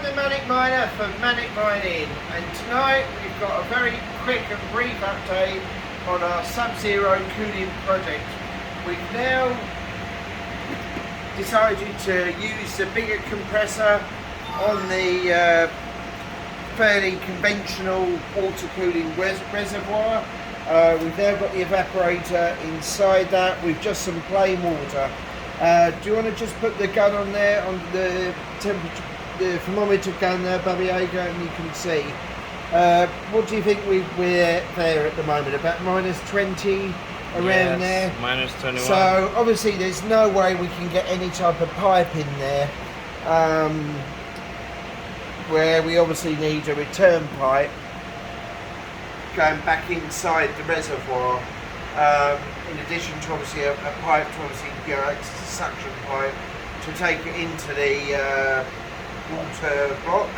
the Manic Miner for Manic Mining, and tonight we've got a very quick and brief update on our Sub-Zero cooling project. We've now decided to use the bigger compressor on the fairly conventional water cooling reservoir. We've now got the evaporator inside that with just some plain water. Do you want to just put the gun on there, on the temperature, the thermometer gun there, Babiaga, and you can see. What do you think we're there at the moment? About minus 20 around there? Minus 21. So obviously there's no way we can get any type of pipe in there, where we obviously need a return pipe going back inside the reservoir. In addition to obviously a pipe to obviously go, it's a suction pipe to take it into the water block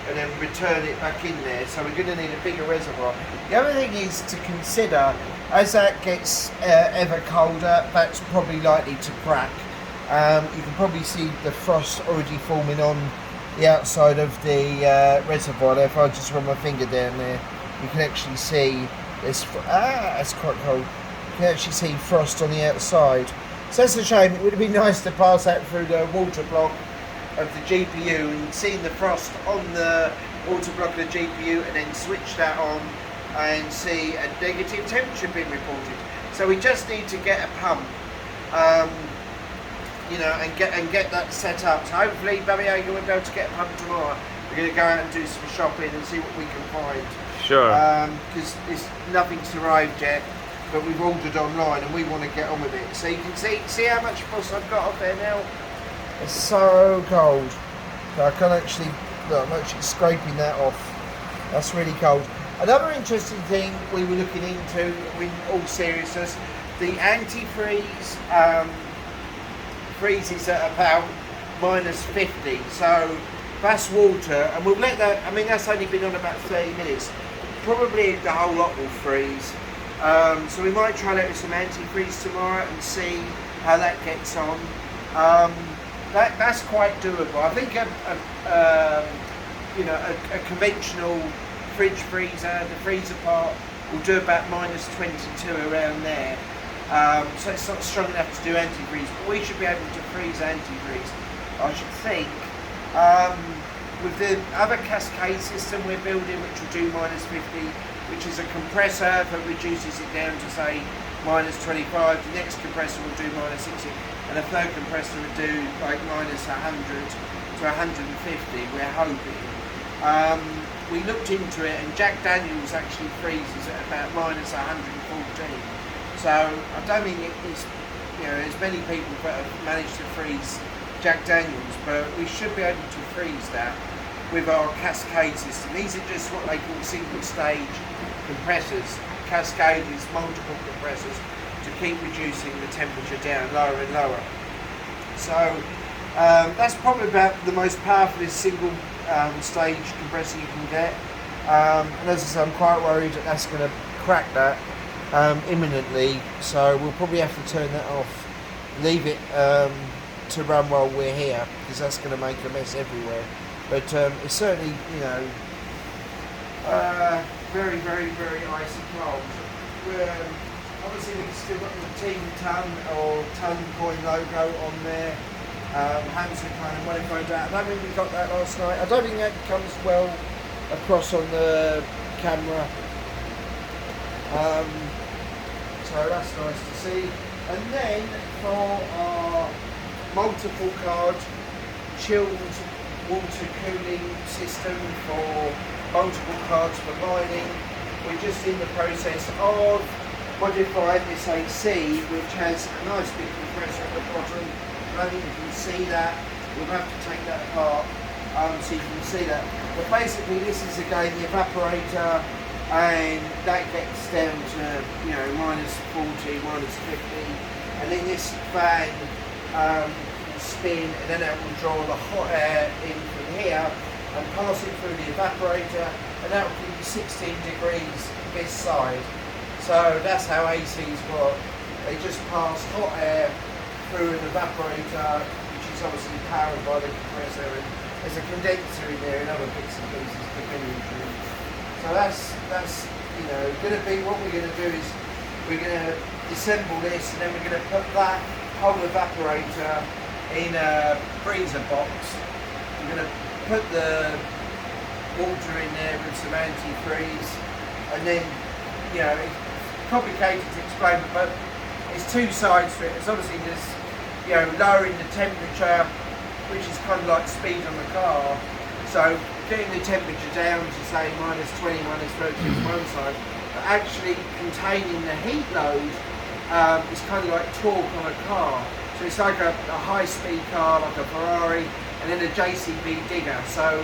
and then return it back in there. So we're going to need a bigger reservoir. The other thing is to consider, as that gets ever colder, that's probably likely to crack. You can probably see the frost already forming on the outside of the reservoir there. If I just run my finger down there, you can actually see this. It's quite cold. You can actually see frost on the outside. So that's a shame. It would have been nice to pass that through the water block of the GPU and seen the frost on the water block of the GPU and then switch that on and see a negative temperature being reported. So we just need to get a pump, you know, and get that set up. So hopefully Babiaga will be able to get a pump tomorrow. We're going to go out and do some shopping and see what we can find. Sure. Because nothing's arrived yet, but we've ordered online and we want to get on with it. So you can see how much frost I've got up there now. It's so cold. So I can actually, look, I'm actually scraping that off. That's really cold. Another interesting thing we were looking into, in all seriousness, the antifreeze freezes at about minus 50. So that's water, and we'll let that, I mean that's only been on about 30 minutes. Probably the whole lot will freeze. So we might try that with some antifreeze tomorrow and see how that gets on. That's quite doable. I think a conventional fridge freezer, the freezer part, will do about minus 22 around there. So it's not strong enough to do antifreeze, but we should be able to freeze antifreeze, I should think. With the other cascade system we're building, which will do minus 50, which is a compressor that reduces it down to say minus 25, the next compressor will do minus 60, and the third compressor will do like minus 100 to 150, we're hoping. We looked into it, and Jack Daniels actually freezes at about minus 114. So I don't think it's, you know, there's many people that have managed to freeze Jack Daniels, but we should be able to freeze that with our cascade system. These are just what they call single stage compressors. Cascade is multiple compressors to keep reducing the temperature down lower and lower. So that's probably about the most powerful single stage compressor you can get. And as I said, I'm quite worried that that's going to crack that imminently. So we'll probably have to turn that off, leave it to run while we're here, because that's going to make a mess everywhere. But it's certainly, you know, very, very, very icy cold. Obviously we've still got the Team Ton or Ton coin logo on there. Hansen kind of modified that. I don't think we got that last night. I don't think that comes well across on the camera. So that's nice to see. And then for our multiple card chilled water cooling system for multiple cards for mining, we're just in the process of modifying this AC, which has a nice big compressor at the bottom. I don't think you can see that. We'll have to take that apart so you can see that. But basically this is again the evaporator, and that gets down to, you know, minus 40, minus 50, and then this fan will spin, and then that will draw the hot air in from here and pass it through the evaporator, and that will give you 16 degrees this side. So that's how ACs work. They just pass hot air through an evaporator, which is obviously powered by the compressor, and there's a condenser in there and other bits and pieces depending on the. So that's you know going to be what we're going to do is we're going to disassemble this and then we're going to put that whole evaporator in a freezer box. We're going to put the water in there with some antifreeze, and then you know it's complicated to explain, but there's two sides to it. There's obviously this, you know, lowering the temperature, which is kind of like speed on the car. So getting the temperature down to say -20, -30 is one side, but actually containing the heat load is kind of like torque on a car. So it's like a high-speed car, like a Ferrari, and then a JCB digger. So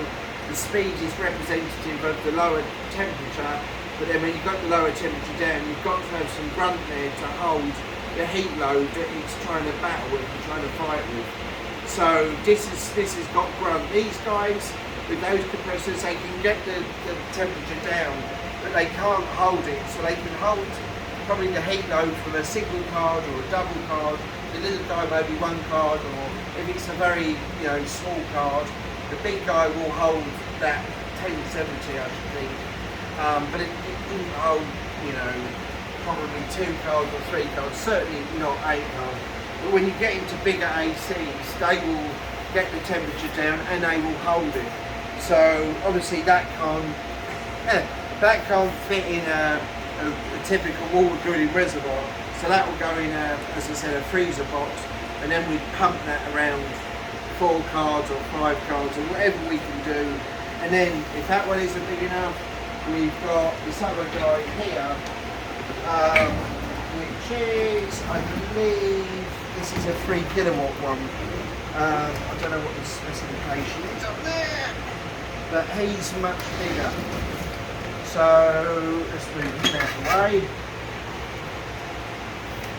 the speed is representative of the lower temperature, but then when you've got the lower temperature down, you've got to have some grunt there to hold the heat load that it's trying to battle with and trying to fight with. So this has got grunt. These guys with those compressors, they can get the temperature down, but they can't hold it. So they can hold probably the heat load from a single card or a double card. The little guy maybe one card, or if it's a very small card, the big guy will hold that 1070, I should think. But it wouldn't hold, probably 2 cards or 3 cards, certainly not 8 cards. But when you get into bigger ACs, they will get the temperature down and they will hold it. So obviously that can't fit in a typical water cooling reservoir. So that will go in as I said, a freezer box, and then we pump that around 4 cards or 5 cards or whatever we can do. And then if that one isn't big enough, we've got this other guy here, which is, I believe, this is a 3 kilowatt one. I don't know what the specification is up there, but he's much bigger. So let's move him out of the way.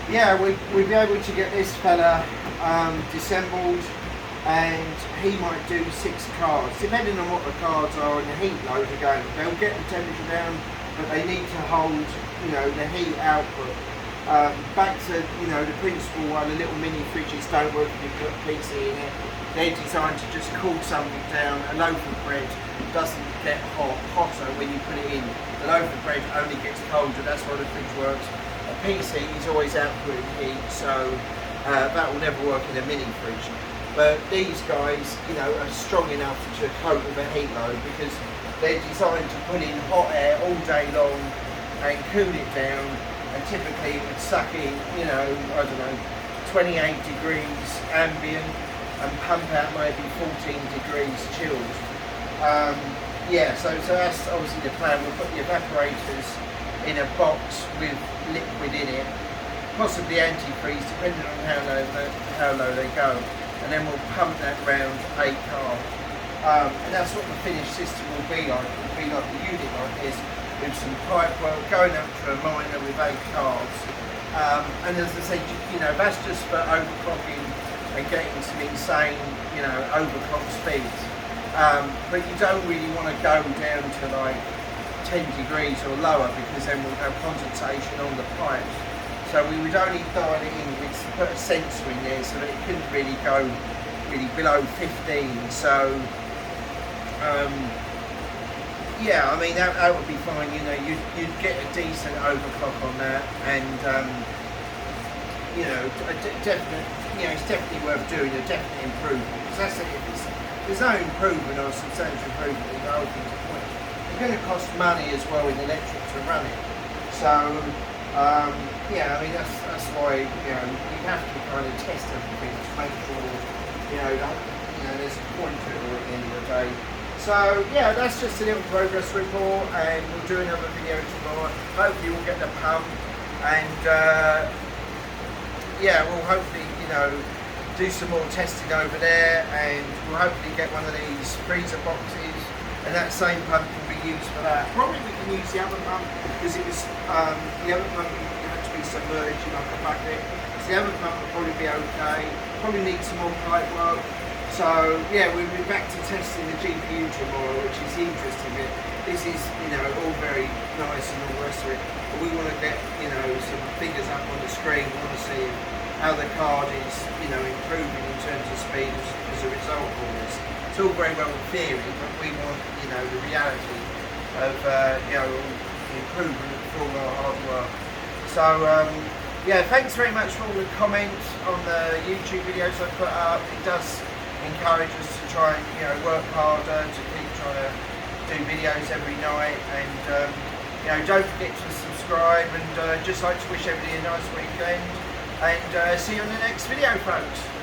Yeah, we'd be able to get this fella disassembled, and he might do 6 cards, depending on what the cards are and the heat load again. They'll get the temperature down, but they need to hold, the heat output. Back to, the principle why the little mini fridges don't work if you put a PC in it. They're designed to just cool something down. A loaf of bread doesn't get hotter when you put it in. The loaf of bread only gets colder, that's why the fridge works. A PC is always outputting heat, so that will never work in a mini fridge. But these guys, are strong enough to cope with a heat load because they're designed to put in hot air all day long and cool it down, and typically it would suck in, 28 degrees ambient and pump out maybe 14 degrees chilled. So that's obviously the plan. We'll put the evaporators in a box with liquid in it, possibly antifreeze, depending on how low they go, and then we'll pump that round 8 cards. And that's what the finished system will be like. It will be like a unit like this, with some pipe work going up to a miner with 8 cards. And as I said, that's just for overclocking and getting some insane, overclock speeds. But you don't really want to go down to like 10 degrees or lower, because then we'll have condensation on the pipes. So we would only dial it in, we'd put a sensor in there so that it couldn't really go below 15. So that would be fine. You'd get a decent overclock on that, and it's definitely worth doing, a definite improvement. Because that's it. If there's no improvement or substantial improvement in the whole thing's point. It's going to cost money as well in electric to run it. So that's why you have to kind of test everything to make sure there's a point to it all at the end of the day. So that's just a little progress report, and we'll do another video tomorrow. Hopefully we'll get the pump, and we'll hopefully do some more testing over there, and we'll hopefully get one of these freezer boxes, and that same pump can be used for that. Probably we can use the other pump, because it was the other pump had to be submerged in like a bucket. So the other pump will probably be okay. Probably need some more pipe work. So yeah, we'll be back to testing the GPU tomorrow, which is the interesting bit. This is, all very nice and all the rest of it, but we want to get, some figures up on the screen. We want to see how the card is, improving in terms of speed as a result of all this. It's all very well in theory, but we want, the reality of, all the improvement for all our hard work. So, yeah, thanks very much for all the comments on the YouTube videos I put up. It does encourage us to try and, work harder, to keep trying to do videos every night, and don't forget to subscribe, and just like to wish everybody a nice weekend, and see you on the next video, folks.